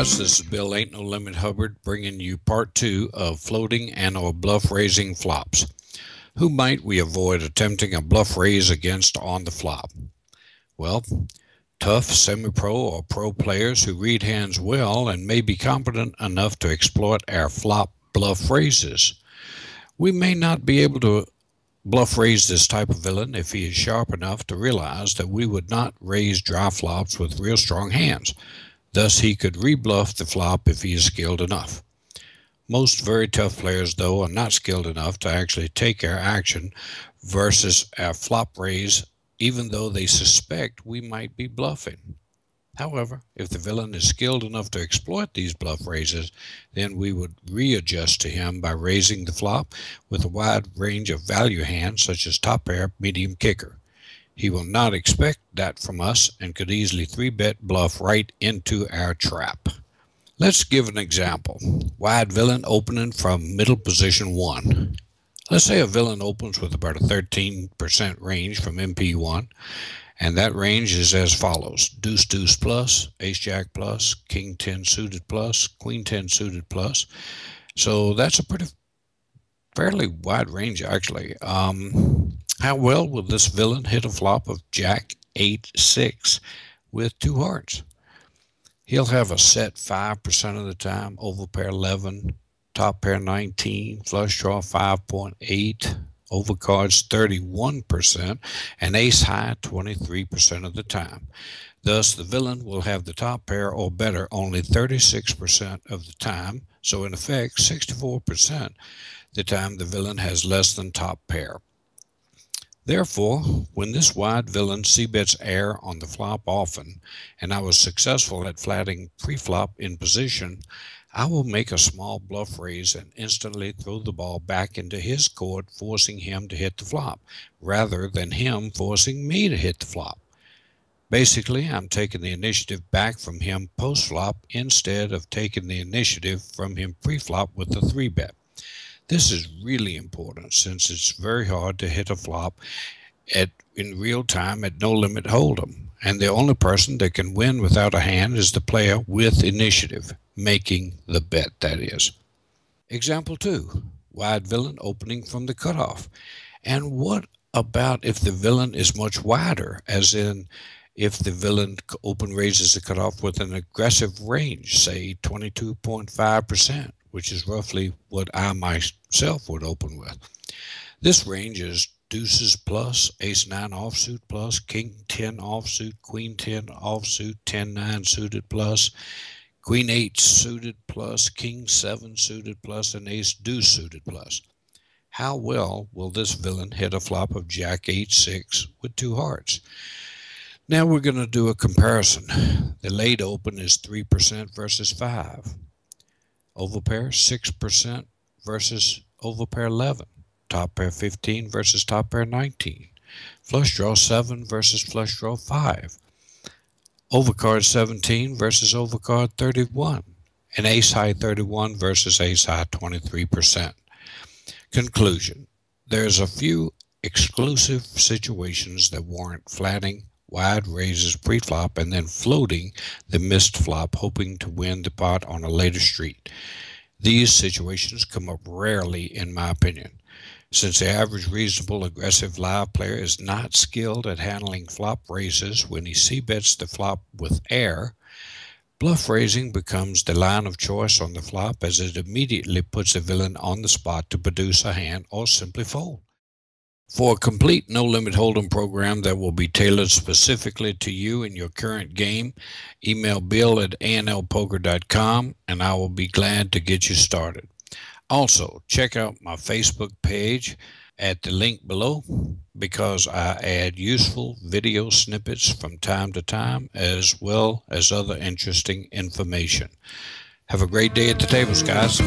guys, this is Bill Ain't No Limit Hubbard bringing you part 2 of floating and or bluff raising flops. Who might we avoid attempting a bluff raise against on the flop? Well, tough semi-pro or pro players who read hands well and may be competent enough to exploit our flop bluff raises. We may not be able to bluff raise this type of villain if he is sharp enough to realize that we would not raise dry flops with real strong hands. Thus, he could rebluff the flop if he is skilled enough. Most very tough players, though, are not skilled enough to actually take our action versus our flop raise, even though they suspect we might be bluffing. However, if the villain is skilled enough to exploit these bluff raises, then we would readjust to him by raising the flop with a wide range of value hands such as top pair, medium, kicker. He will not expect that from us and could easily 3-bet bluff right into our trap. Let's give an example. Wide villain opening from middle position 1. Let's say a villain opens with about a 13% range from MP1, and that range is as follows: deuce deuce plus, ace jack plus, king 10 suited plus, queen 10 suited plus. So that's a fairly wide range actually. How well will this villain hit a flop of jack 8-6 with 2 hearts? He'll have a set 5% of the time, overpair 11, top pair 19, flush draw 5.8, overcards 31%, and ace high 23% of the time. Thus, the villain will have the top pair or better only 36% of the time, so in effect 64% the time the villain has less than top pair. Therefore, when this wide villain c-bets air on the flop often, and I was successful at flatting pre-flop in position, I will make a small bluff raise and instantly throw the ball back into his court, forcing him to hit the flop, rather than him forcing me to hit the flop. Basically, I'm taking the initiative back from him post-flop instead of taking the initiative from him pre-flop with the 3-bet. This is really important since it's very hard to hit a flop in real time at no limit hold'em, and the only person that can win without a hand is the player with initiative, making the bet, that is. Example 2, wide villain opening from the cutoff. And what about if the villain is much wider, as in if the villain open raises the cutoff with an aggressive range, say 22.5%, which is roughly what I myself would open with. This range is deuces plus, ace 9 offsuit plus, king 10 offsuit, queen 10 offsuit, 10-9 suited plus, queen 8 suited plus, king 7 suited plus, and ace deuce suited plus. How well will this villain hit a flop of jack 8-6 with 2 hearts? Now we're going to do a comparison. The late open is 3% versus 5. Overpair 6% versus overpair 11. Top pair 15 versus top pair 19. Flush draw 7 versus flush draw 5. Overcard 17 versus overcard 31. And ace high 31 versus ace high 23%. Conclusion: there's a few exclusive situations that warrant flatting wide raises pre-flop and then floating the missed flop, hoping to win the pot on a later street. These situations come up rarely, in my opinion. Since the average reasonable aggressive live player is not skilled at handling flop raises when he c-bets the flop with air, bluff raising becomes the line of choice on the flop, as it immediately puts the villain on the spot to produce a hand or simply fold. For a complete no-limit hold'em program that will be tailored specifically to you in your current game, email Bill at ANLpoker.com and I will be glad to get you started. Also, check out my Facebook page at the link below, because I add useful video snippets from time to time as well as other interesting information. Have a great day at the tables, guys.